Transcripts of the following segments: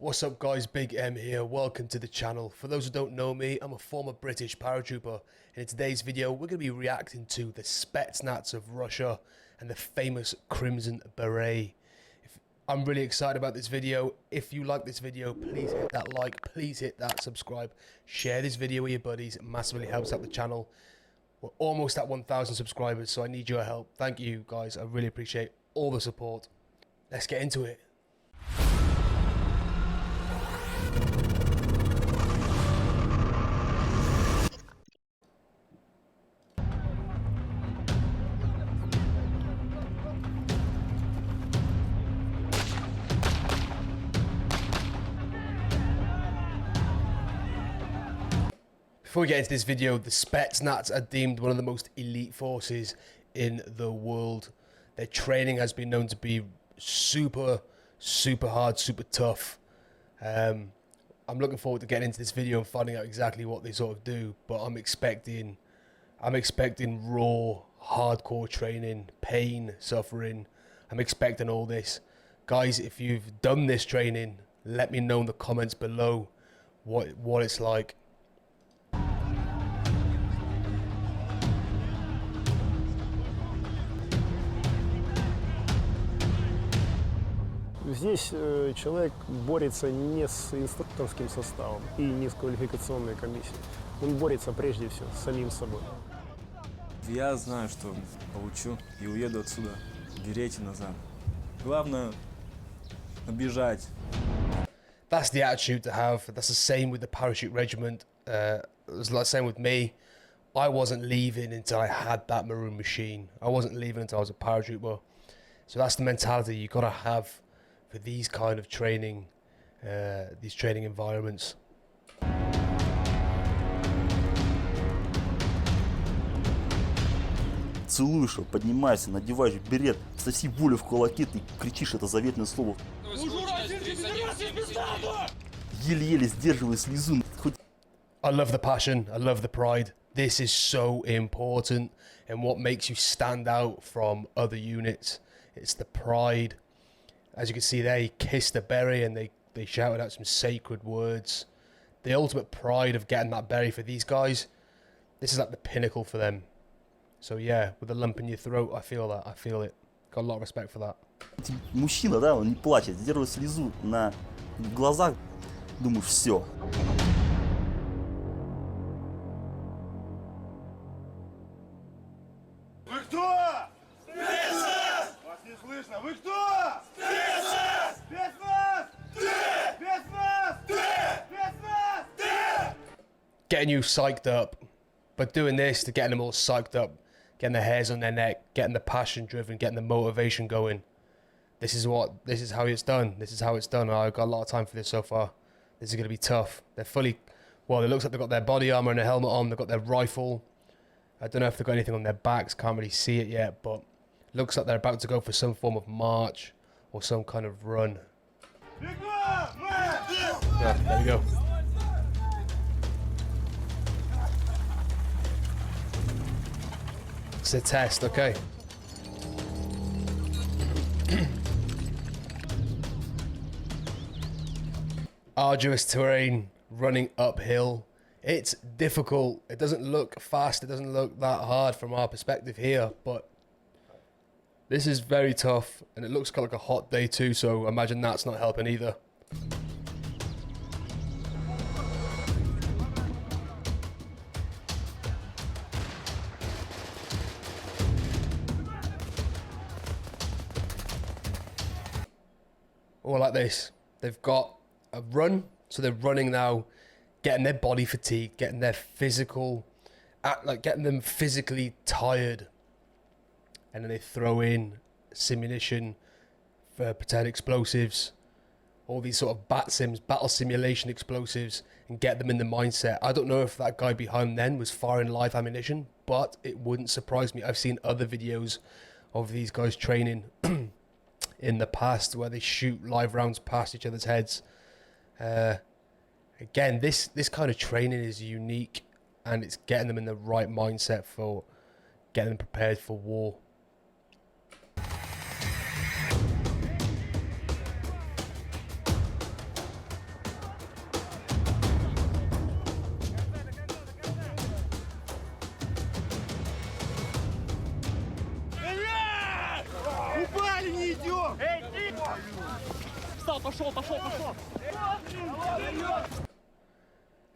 What's up guys, Big M here, welcome to the channel. For those who don't know me, I'm a former British paratrooper, and in today's video we're going to be reacting to the Spetsnaz of Russia and the famous Crimson Beret. I'm really excited about this video. If you like this video, please hit that like, please hit that subscribe, share this video with your buddies, it massively helps out the channel. We're almost at 1,000 subscribers, so I need your help. Thank you guys, I really appreciate all the support. Let's get into it. Before we get into this video, the Spetsnaz are deemed one of the most elite forces in the world. Their training has been known to be super hard, super tough. I'm looking forward to getting into this video and finding out exactly what they sort of do, but I'm expecting raw, hardcore training, pain, suffering. I'm expecting all this. Guys, if you've done this training, let me know in the comments below what it's like. Здесь человек борется не с инструкторским составом и не с квалификационной комиссией. Он борется прежде всего с самим собой. Я знаю, что получу и уеду отсюда, берите назад. Главное — бежать. That's the attitude to have. That's the same with the parachute regiment. It was the same with me. I wasn't leaving until I had that maroon machine. I wasn't leaving until I was a paratrooper. So that's the mentality you gotta have for these kind of training, these training environments. Целуешь его, поднимаешься, надеваешь берет, соси волю в кулаки, ты кричишь это заветное слово. Еле-еле сдерживая слезу. I love the passion, I love the pride. This is so important, and what makes you stand out from other units, it's the pride. As you can see there, he kissed the beret and they shouted out some sacred words. The ultimate pride of getting that beret for these guys, this is like the pinnacle for them. So yeah, with a lump in your throat, I feel that, I feel it. Got a lot of respect for that. Мужчина, да, он не плачет, сдерживает слезу на глазах, думаешь, все. Вы кто? Спецназ! Вас не слышно. Вы кто? Спецназ! Спецназ! Спецназ! Спецназ! Getting you psyched up, but doing this to getting them all psyched up, getting the hairs on their neck, getting the passion driven, getting the motivation going. This is how it's done. This is how it's done. I've got a lot of time for this so far. This is going to be tough. They're fully, well, it looks like they've got their body armor and a helmet on. They've got their rifle. I don't know if they've got anything on their backs. Can't really see it yet, but looks like they're about to go for some form of march or some kind of run. Yeah, there we go. It's a test, okay. Arduous terrain, running uphill. It's difficult. It doesn't look fast. It doesn't look that hard from our perspective here, but this is very tough, and it looks kind of like a hot day too, so imagine that's not helping either. Or like this, they've got a run, so they're running now, getting their body fatigued, getting their physical, getting them physically tired, and then they throw in simunition for pretend explosives, all these sort of battle simulation explosives, and get them in the mindset. I don't know if that guy behind them was firing live ammunition, but it wouldn't surprise me. I've seen other videos of these guys training in the past where they shoot live rounds past each other's heads. Again, this kind of training is unique, and it's getting them in the right mindset for getting them prepared for war.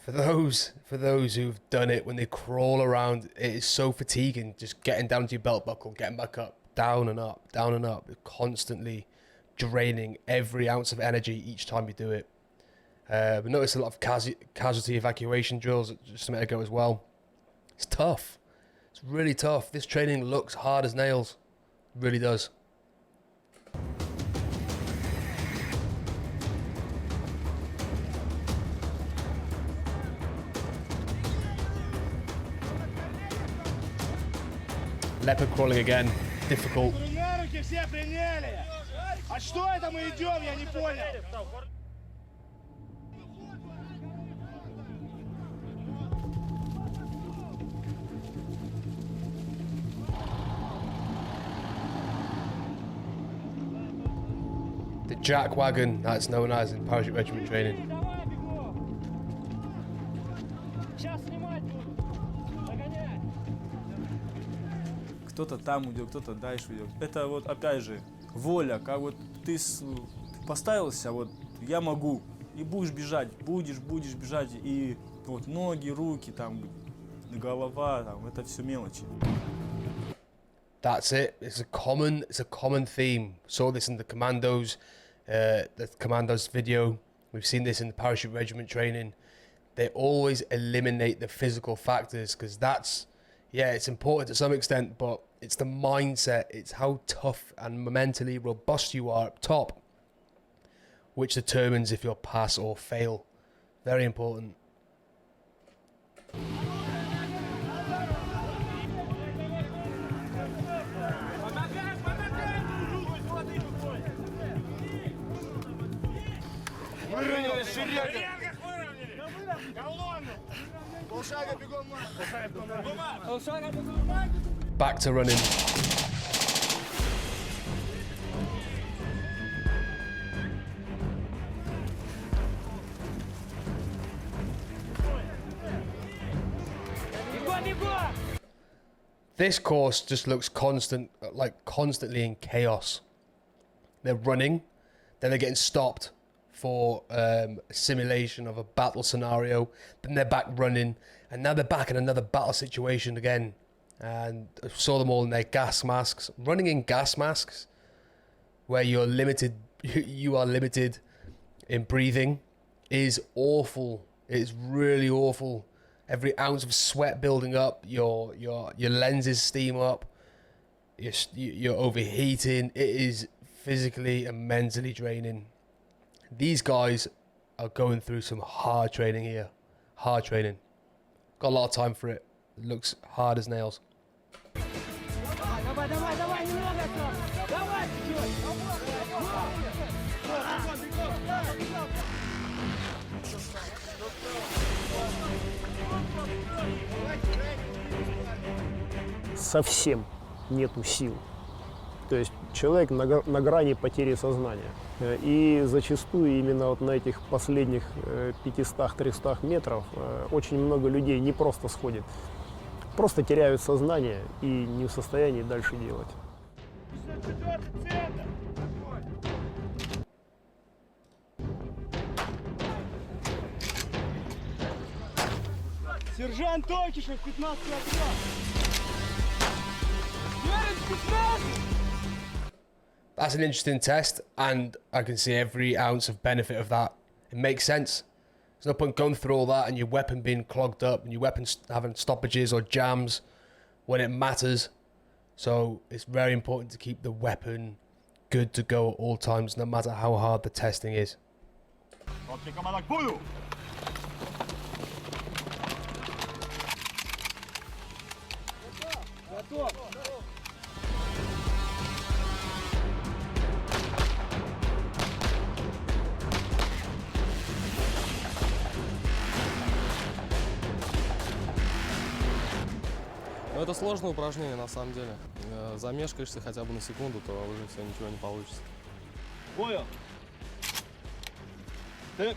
For those who've done it, when they crawl around, it is so fatiguing. Just getting down to your belt buckle, getting back up, down and up, down and up, constantly draining every ounce of energy each time you do it. We noticed a lot of casualty evacuation drills just a minute ago as well. It's tough. It's really tough. This training looks hard as nails. It really does. Leopard crawling again. Difficult. На руки все приняли. А что это мы идем, я не понял. The jack wagon, that's known as in parachute regiment training. Давай, бегом! Сейчас снимать буду! Догоняй! Кто-то там идет, кто-то дальше идет. Это вот опять же воля, как вот ты поставился, вот я могу, и будешь бежать, будешь бежать, и вот ноги, руки, там, голова, там, это все мелочи. That's it. It's a common theme. Saw this in the commandos video. We've seen this in the parachute regiment training. They always eliminate the physical factors because that's, yeah, it's important to some extent, but it's the mindset. It's how tough and mentally robust you are up top, which determines if you'll pass or fail. Very important. Выровняли, шеренга. Колонну. Полшага бегом. Back to running. This course just looks constantly in chaos. They're running, then they're getting stopped for a simulation of a battle scenario, then they're back running, and now they're back in another battle situation again. And I saw them all in their gas masks, running in gas masks, where you are limited in breathing, is awful. It's really awful. Every ounce of sweat building up, your lenses steam up, you're overheating. It is physically and mentally draining. These guys are going through some hard training here. Hard training. Got a lot of time for it. It looks hard as nails. Давай, немного осталось! Давай, Совсем нету сил. То есть человек на грани потери сознания. И зачастую именно вот на этих последних 500-300 метров очень много людей не просто сходит, просто теряют сознание и не в состоянии дальше делать. Сержант Токишев, 15 отряд. That's an interesting test, and I can see every ounce of benefit of that. It makes sense. There's no point going through all that and your weapon being clogged up and your weapon having stoppages or jams when it matters. So it's very important to keep the weapon good to go at all times, no matter how hard the testing is. Команда к бою! Готов! Ну, это сложное упражнение на самом деле. Замешкаешься хотя бы на секунду, то уже все, ничего не получится. Понял. Так.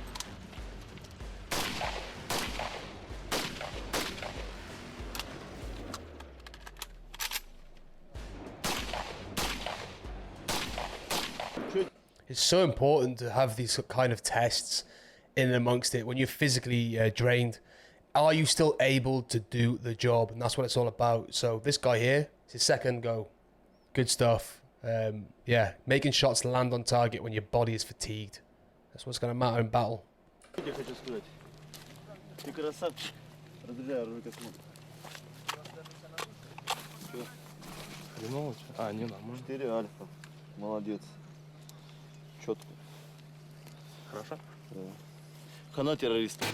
It's so important to have these kind of tests in and amongst it when you're physically drained. Are you still able to do the job? And that's what it's all about. So this guy here, it's his second go. Good stuff. Yeah, making shots land on target when your body is fatigued. That's what's going to matter in battle. Я хочу сказать, ты красавчик. Разряжай руки смотри. Хреново? А, не, нормально. 4 альфа. Молодец. Четко. Хорошо? Да. Хана террористов.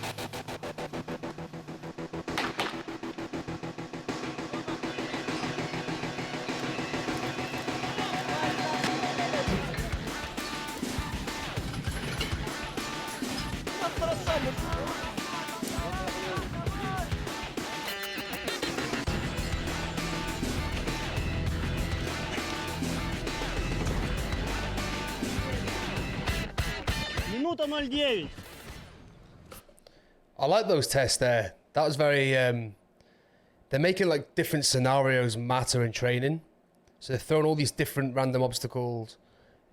Минута 09. I like those tests there. That was very... they're making like different scenarios matter in training. So they're throwing all these different random obstacles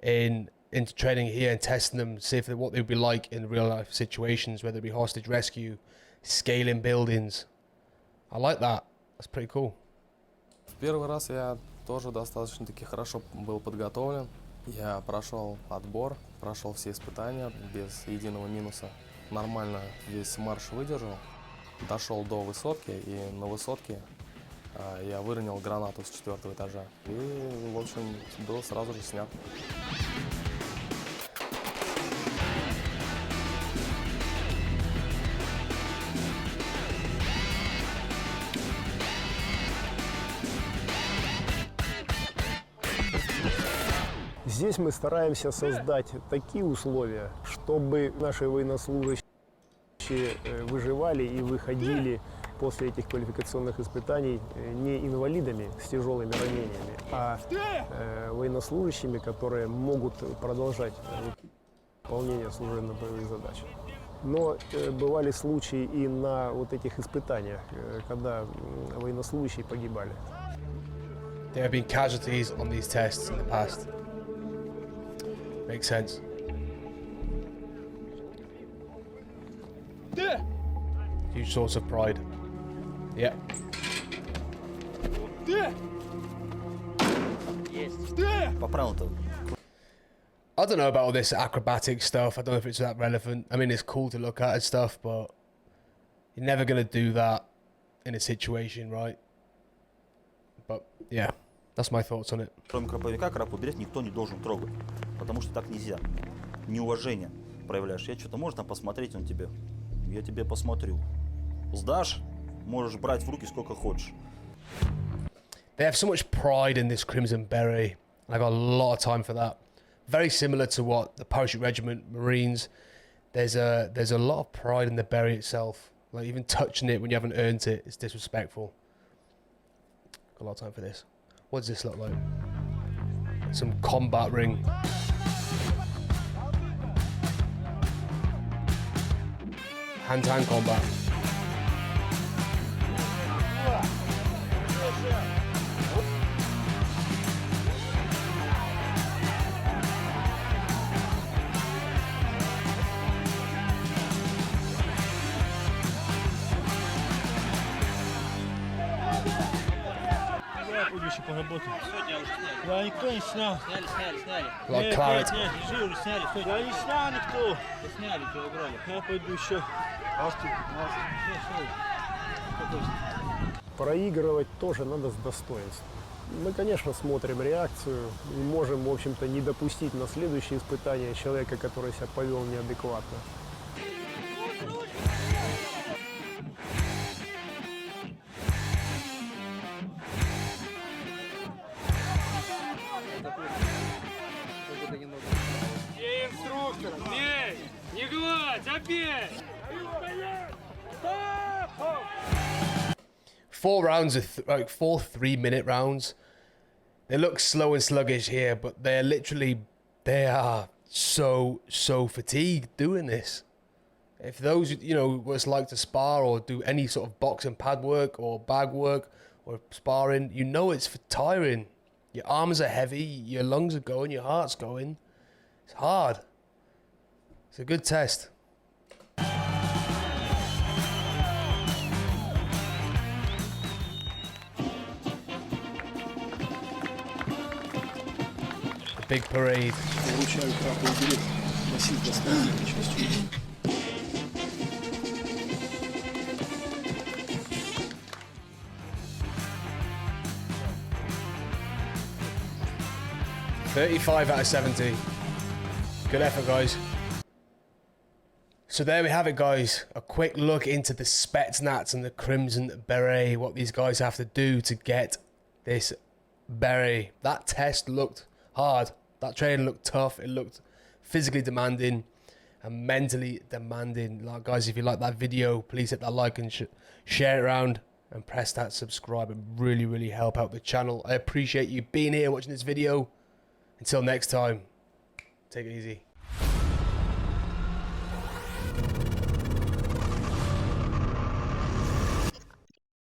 into training here and testing them, see if what they would be like in real life situations, whether it be hostage rescue, scaling buildings. I like that. That's pretty cool. В первый раз я тоже достаточно-таки хорошо был подготовлен. Я прошел отбор, прошел все испытания без единого минуса. Нормально весь марш выдержал. Дошел до высотки, и на высотке я выронил гранату с 4-го этажа. И, в общем, был сразу же снят. Здесь мы стараемся создать такие условия, чтобы наши военнослужащие выживали и выходили после этих квалификационных испытаний не инвалидами с тяжелыми ранениями, а военнослужащими, которые могут продолжать выполнение служебно-боевых задач. Но бывали случаи и на вот этих испытаниях, когда военнослужащие погибали. There have been casualties on these tests in the past. Makes sense. Huge source of pride. Yeah. По правилам-то. I don't know about all this acrobatic stuff. I don't know if it's that relevant. I mean, it's cool to look at and stuff, but you're never going to do that in a situation, right? But yeah, that's my thoughts on it. Кроме краповика, крапу берет никто не должен трогать. Потому что так нельзя. Неуважение проявляешь. Я что-то можно там посмотреть на тебе? Я тебе посмотрю. Сдашь? Можешь брать в руки сколько хочешь. They have so much pride in this Crimson Beret. I got a lot of time for that. Very similar to what the Parachute Regiment, Marines. There's a lot of pride in the beret itself. Like even touching it when you haven't earned it is disrespectful. Got a lot of time for this. What does this look like? Some combat ring. Hand-to-hand combat. Я буду еще поработать. Я никто не снял. Like claret. Нет, лежи, уже сняли. Стой. Я не снял никто. Сняли, что убрали. Я пойду еще. Проигрывать тоже надо с достоинством. Мы, конечно, смотрим реакцию и можем, в общем-то, не допустить на следующее испытание человека, который себя повел неадекватно. Где инструктор? Бей! Не гладь, а бей! 4 rounds of like 4 3-minute rounds. They look slow and sluggish here, but they are so fatigued doing this. If those, you know, what it's like to spar or do any sort of box and pad work or bag work or sparring, you know it's tiring. Your arms are heavy, your lungs are going, your heart's going. It's hard. It's a good test. A big parade. Вручаю крапу билет. Василий Константинович Костюк. .35 out of 70. Good effort, guys. So there we have it, guys. A quick look into the Spetsnaz and the Crimson Beret. What these guys have to do to get this beret. That test looked hard. That training looked tough. It looked physically demanding and mentally demanding. Like, guys, if you like that video, please hit that like and share it around and press that subscribe. It really help out the channel. I appreciate you being here watching this video. Until next time, take it easy.